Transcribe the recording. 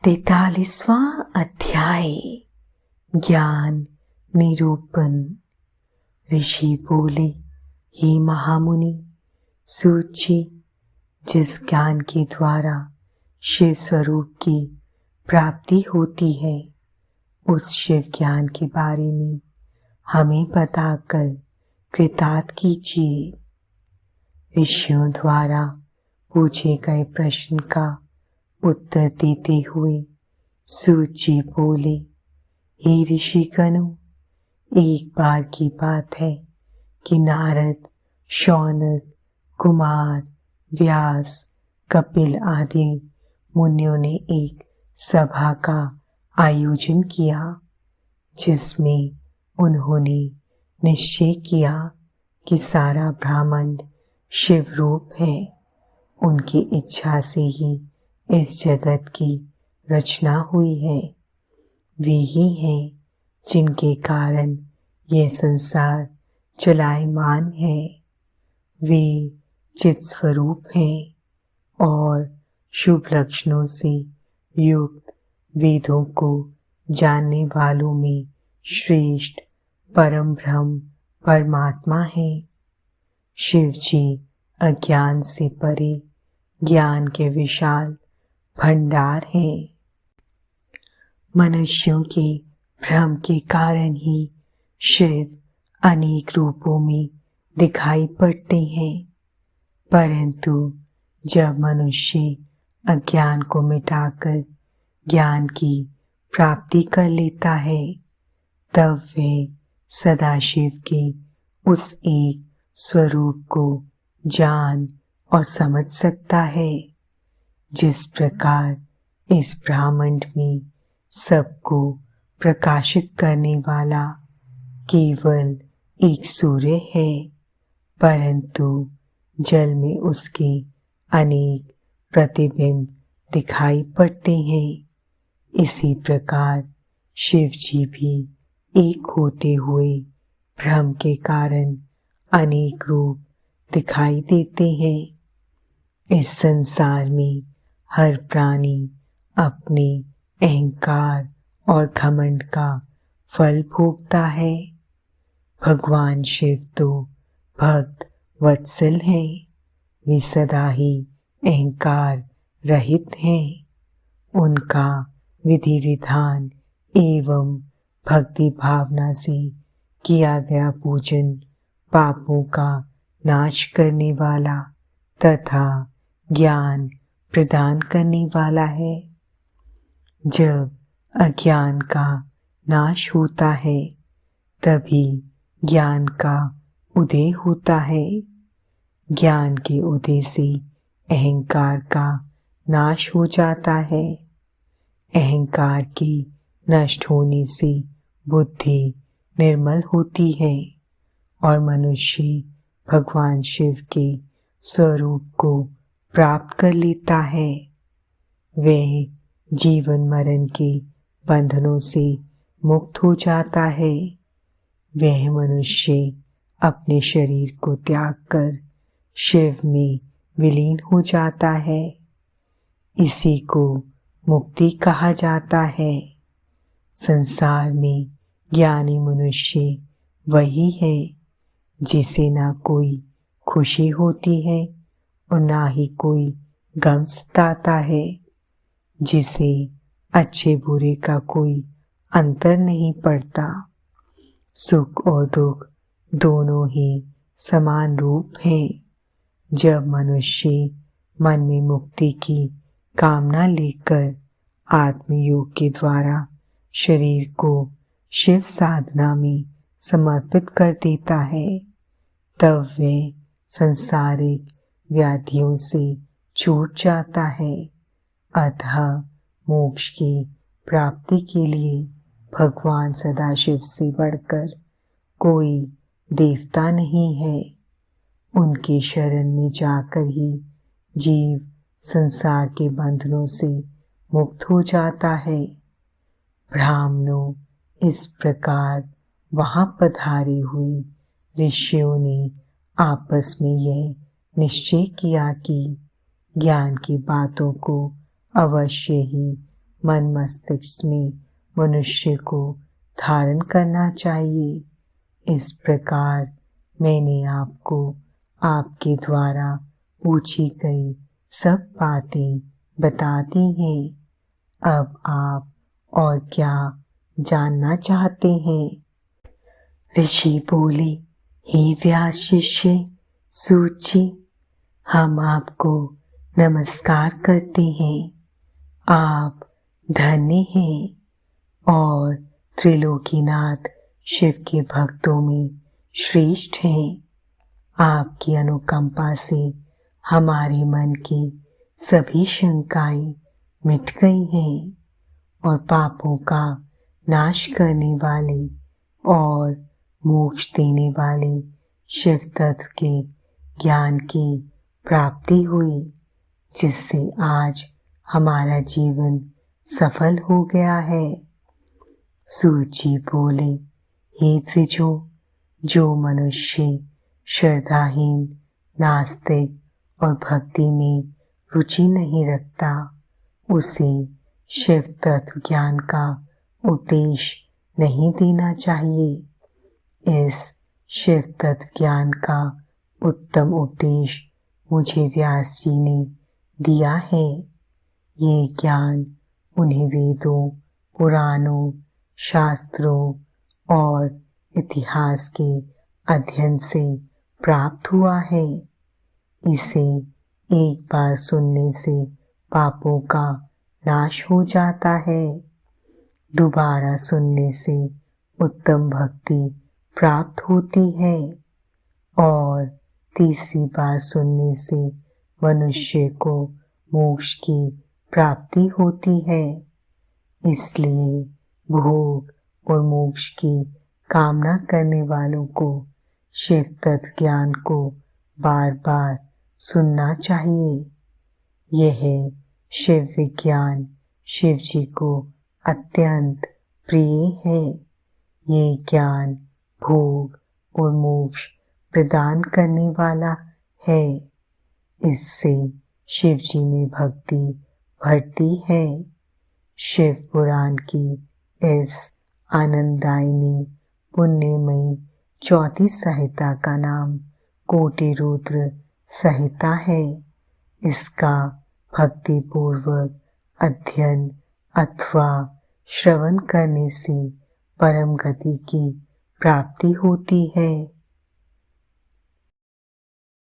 43वां अध्याय। ज्ञान निरूपण। ऋषि बोले, हे महामुनि, सूची जिस ज्ञान के द्वारा शिव स्वरूप की प्राप्ति होती है, उस शिव ज्ञान के बारे में हमें बताकर कृतार्थ कीजिए। ऋषियों द्वारा पूछे गए प्रश्न का उत्तर देते हुए सूत जी बोले, हे ऋषिगणों, एक बार की बात है कि नारद, शौनक, कुमार, व्यास, कपिल आदि मुनियों ने एक सभा का आयोजन किया, जिसमें उन्होंने निश्चय किया कि सारा ब्रह्मांड शिव रूप है। उनकी इच्छा से ही इस जगत की रचना हुई है। वे ही हैं जिनके कारण यह संसार चलायमान है। वे चित स्वरूप हैं और शुभ लक्षणों से युक्त वेदों को जानने वालों में श्रेष्ठ परम ब्रह्म परमात्मा है। शिव जी अज्ञान से परे ज्ञान के विशाल भंडार है। मनुष्यों के भ्रम के कारण ही शिव अनेक रूपों में दिखाई पड़ते हैं, परंतु जब मनुष्य अज्ञान को मिटाकर ज्ञान की प्राप्ति कर लेता है, तब वह सदाशिव के उस एक स्वरूप को जान और समझ सकता है। जिस प्रकार इस ब्रह्मांड में सबको प्रकाशित करने वाला केवल एक सूर्य है, परंतु जल में उसके अनेक प्रतिबिंब दिखाई पड़ते हैं, इसी प्रकार शिव जी भी एक होते हुए भ्रम के कारण अनेक रूप दिखाई देते हैं। इस संसार में हर प्राणी अपने अहंकार और घमंड का फल भोगता है। भगवान शिव तो भक्त वत्सल हैं, वे सदा ही अहंकार रहित हैं। उनका विधि विधान एवं भक्ति भावना से किया गया पूजन पापों का नाश करने वाला तथा ज्ञान प्रदान करने वाला है। जब अज्ञान का नाश होता है, तभी ज्ञान का उदय होता है। ज्ञान के उदय से अहंकार का नाश हो जाता है। अहंकार के नष्ट होने से बुद्धि निर्मल होती है और मनुष्य भगवान शिव के स्वरूप को प्राप्त कर लेता है। वह जीवन मरण के बंधनों से मुक्त हो जाता है। वह मनुष्य अपने शरीर को त्याग कर शिव में विलीन हो जाता है। इसी को मुक्ति कहा जाता है। संसार में ज्ञानी मनुष्य वही है जिसे ना कोई खुशी होती है और ना ही कोई गम सताता है, जिसे अच्छे बुरे का कोई अंतर नहीं पड़ता। सुख और दुख दोनों ही समान रूप हैं। जब मनुष्य मन में मुक्ति की कामना लेकर आत्मयोग के द्वारा शरीर को शिव साधना में समर्पित कर देता है, तब वह सांसारिक व्याधियों से छूट जाता है। अतः मोक्ष की प्राप्ति के लिए भगवान सदाशिव से बढ़कर कोई देवता नहीं है। उनकी शरण में जाकर ही जीव संसार के बंधनों से मुक्त हो जाता है। ब्राह्मणों, इस प्रकार वहां पधारे हुए ऋषियों ने आपस में यह निश्चय किया कि ज्ञान की बातों को अवश्य ही मन मस्तिष्क में मनुष्य को धारण करना चाहिए। इस प्रकार मैंने आपको आपके द्वारा पूछी गई सब बातें बता दी हैं। अब आप और क्या जानना चाहते हैं? ऋषि बोले, हे व्यास शिष्य सूत जी, हम आपको नमस्कार करते हैं। आप धन्य हैं और त्रिलोकीनाथ शिव के भक्तों में श्रेष्ठ हैं। आपकी अनुकंपा से हमारे मन की सभी शंकाएं मिट गई हैं और पापों का नाश करने वाले और मोक्ष देने वाले शिव तत्व के ज्ञान की प्राप्ति हुई, जिससे आज हमारा जीवन सफल हो गया है। सूत जी बोले, हे द्विजों, जो मनुष्य श्रद्धाहीन, नास्तिक और भक्ति में रुचि नहीं रखता, उसे शिव तत्व ज्ञान का उपदेश नहीं देना चाहिए। इस शिव तत्व ज्ञान का उत्तम उपदेश मुझे व्यास जी ने दिया है। ये ज्ञान उन्हें वेदों, पुराणों, शास्त्रों और इतिहास के अध्ययन से प्राप्त हुआ है। इसे एक बार सुनने से पापों का नाश हो जाता है। दोबारा सुनने से उत्तम भक्ति प्राप्त होती है और तीसरी बार सुनने से मनुष्य को मोक्ष की प्राप्ति होती है। इसलिए भोग और मोक्ष की कामना करने वालों को शिव तत्व ज्ञान को बार बार सुनना चाहिए। यह शिव विज्ञान शिव जी को अत्यंत प्रिय है। ये ज्ञान भोग और मोक्ष प्रदान करने वाला है। इससे शिव जी में भक्ति बढ़ती है। शिव पुराण की इस आनंददायिनी पुण्यमयी चौथी संहिता का नाम कोटि रुद्र संहिता है। इसका भक्ति पूर्वक अध्ययन अथवा श्रवण करने से परम गति की प्राप्ति होती है।